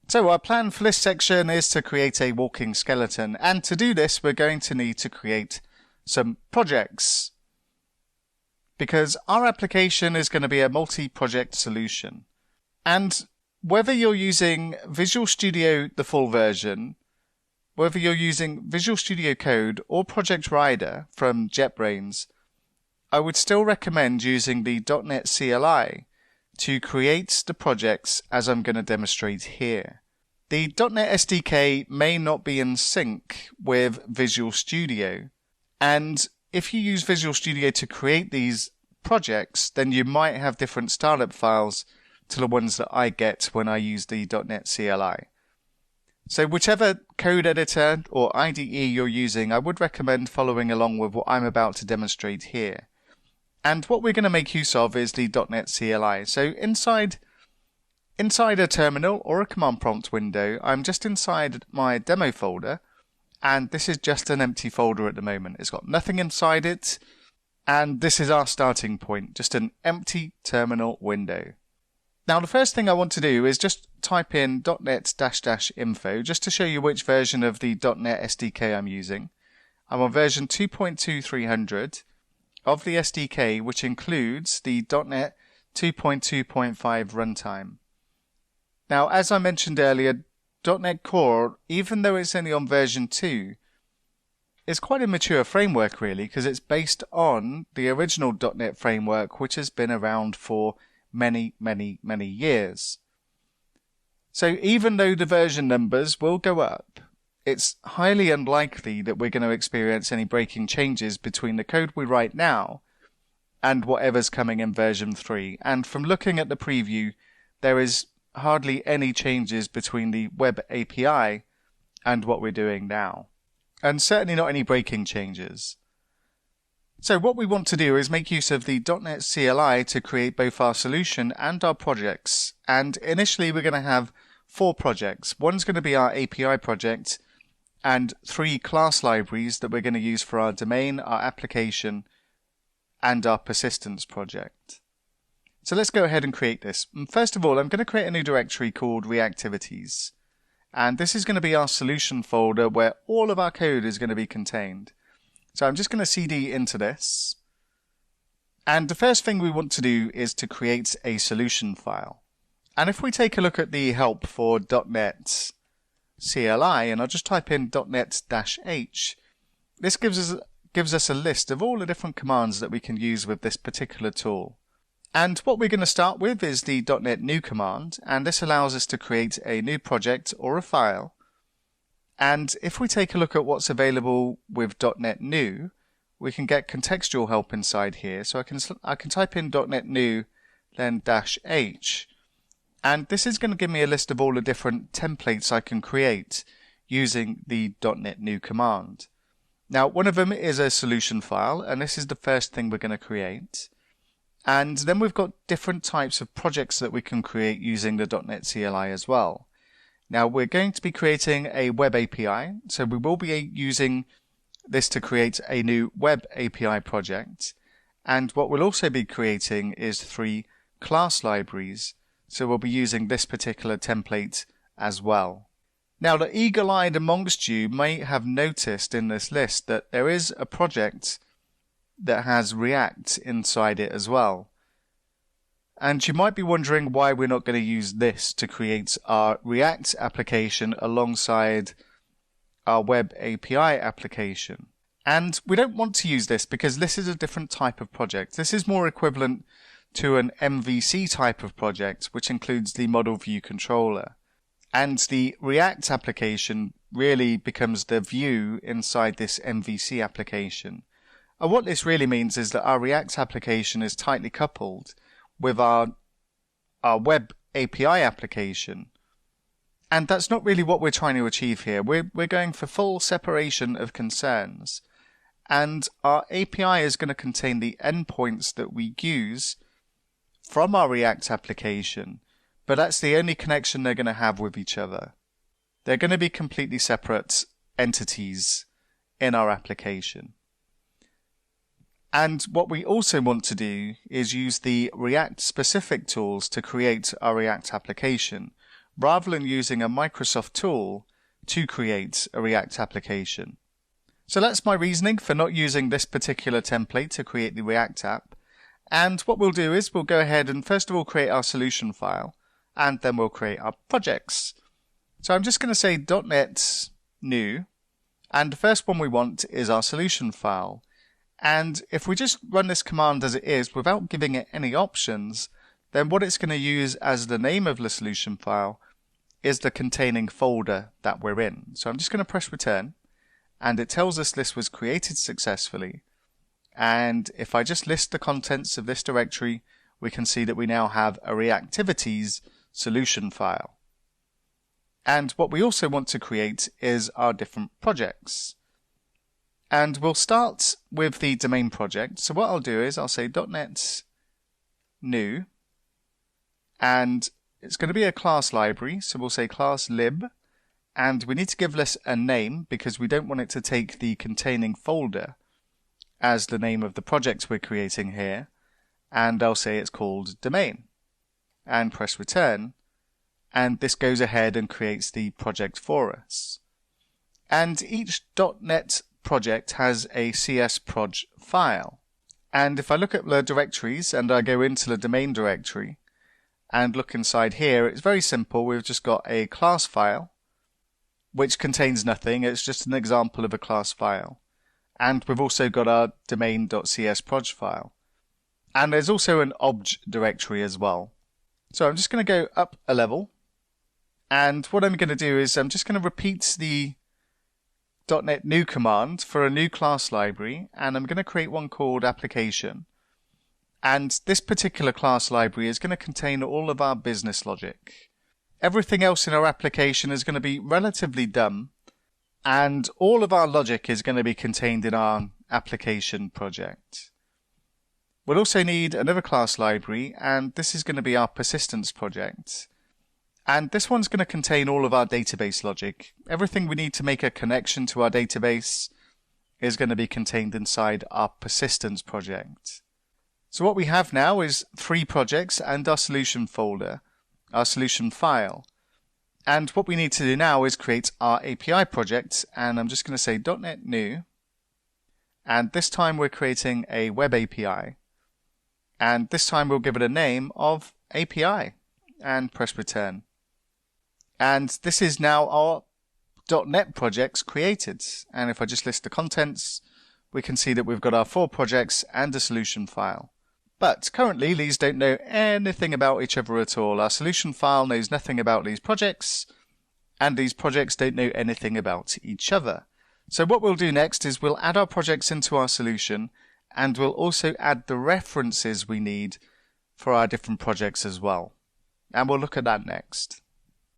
So our plan for this section is to create a walking skeleton, and to do this we're going to need to create some projects, because our application is going to be a multi-project solution. And whether you're using Visual Studio the full version, whether you're using Visual Studio Code or Project Rider from JetBrains, I would still recommend using the .NET CLI to create the projects as I'm going to demonstrate here. The .NET SDK may not be in sync with Visual Studio, and if you use Visual Studio to create these projects, then you might have different startup files to the ones that I get when I use the .NET CLI. So whichever code editor or IDE you're using, I would recommend following along with what I'm about to demonstrate here. And what we're going to make use of is the .NET CLI. So inside a terminal or a command prompt window, I'm just inside my demo folder, and this is just an empty folder at the moment. It's got nothing inside it, and this is our starting point, just an empty terminal window. Now the first thing I want to do is just type in .NET --info just to show you which version of the .NET SDK I'm using. I'm on version 2.2300 of the SDK, which includes the .NET 2.2.5 runtime. Now, as I mentioned earlier, .NET Core, even though it's only on version 2, is quite a mature framework really, because it's based on the original .NET framework, which has been around for many years. So even though the version numbers will go up, it's highly unlikely that we're going to experience any breaking changes between the code we write now and whatever's coming in version 3. And from looking at the preview, there is hardly any changes between the web API and what we're doing now. And certainly not any breaking changes. So what we want to do is make use of the .NET CLI to create both our solution and our projects. And initially we're going to have 4 projects. One's going to be our API project, and 3 class libraries that we're going to use for our domain, our application, and our persistence project. So let's go ahead and create this. And first of all, I'm going to create a new directory called Reactivities. And this is going to be our solution folder where all of our code is going to be contained. So I'm just going to cd into this. And the first thing we want to do is to create a solution file. And if we take a look at the help for .NET CLI, and I'll just type in .NET-H, this gives us a list of all the different commands that we can use with this particular tool. And what we're going to start with is the .NET new command, and this allows us to create a new project or a file. And if we take a look at what's available with .NET new, we can get contextual help inside here. So I can type in .NET new, then -H. And this is going to give me a list of all the different templates I can create using the .NET new command. Now, one of them is a solution file, and this is the first thing we're going to create. And then we've got different types of projects that we can create using the .NET CLI as well. Now, we're going to be creating a web API, so we will be using this to create a new web API project. And what we'll also be creating is 3 class libraries. So we'll be using this particular template as well. Now, the eagle-eyed amongst you may have noticed in this list that there is a project that has React inside it as well. And you might be wondering why we're not going to use this to create our React application alongside our web API application. And we don't want to use this because this is a different type of project. This is more equivalent to an MVC type of project, which includes the model view controller. And the React application really becomes the view inside this MVC application. And what this really means is that our React application is tightly coupled with our web API application. And that's not really what we're trying to achieve here. We're going for full separation of concerns. And our API is going to contain the endpoints that we use from our React application, but that's the only connection they're going to have with each other. They're going to be completely separate entities in our application. And what we also want to do is use the React specific tools to create our React application, rather than using a Microsoft tool to create a React application. So that's my reasoning for not using this particular template to create the React app. And what we'll do is we'll go ahead and first of all create our solution file, and then we'll create our projects. So I'm just going to say .NET new, and the first one we want is our solution file. And if we just run this command as it is without giving it any options, then what it's going to use as the name of the solution file is the containing folder that we're in. So I'm just going to press return, and it tells us this was created successfully. And if I just list the contents of this directory, we can see that we now have a reactivities solution file. And what we also want to create is our different projects. And we'll start with the domain project. So what I'll do is I'll say .NET new, and it's going to be a class library. So we'll say class lib, and we need to give this a name because we don't want it to take the containing folder as the name of the project we're creating here. And I'll say it's called domain, and press return. And this goes ahead and creates the project for us. And each .NET project has a csproj file. And if I look at the directories and I go into the domain directory and look inside here, it's very simple. We've just got a class file which contains nothing. It's just an example of a class file. And we've also got our domain.csproj file. And there's also an obj directory as well. So I'm just going to go up a level. And what I'm going to do is I'm just going to repeat the .NET new command for a new class library, and I'm going to create one called application. And this particular class library is going to contain all of our business logic. Everything else in our application is going to be relatively dumb, and all of our logic is going to be contained in our application project. We'll also need another class library, and this is going to be our persistence project. And this one's going to contain all of our database logic. Everything we need to make a connection to our database is going to be contained inside our persistence project. So what we have now is 3 projects and our solution folder, our solution file. And what we need to do now is create our API project, and I'm just going to say .NET new. And this time we're creating a web API. And this time we'll give it a name of API and press return. And this is now our .NET projects created. And if I just list the contents, we can see that we've got our 4 projects and a solution file. But currently these don't know anything about each other at all. Our solution file knows nothing about these projects, and these projects don't know anything about each other. So what we'll do next is we'll add our projects into our solution, and we'll also add the references we need for our different projects as well. And we'll look at that next.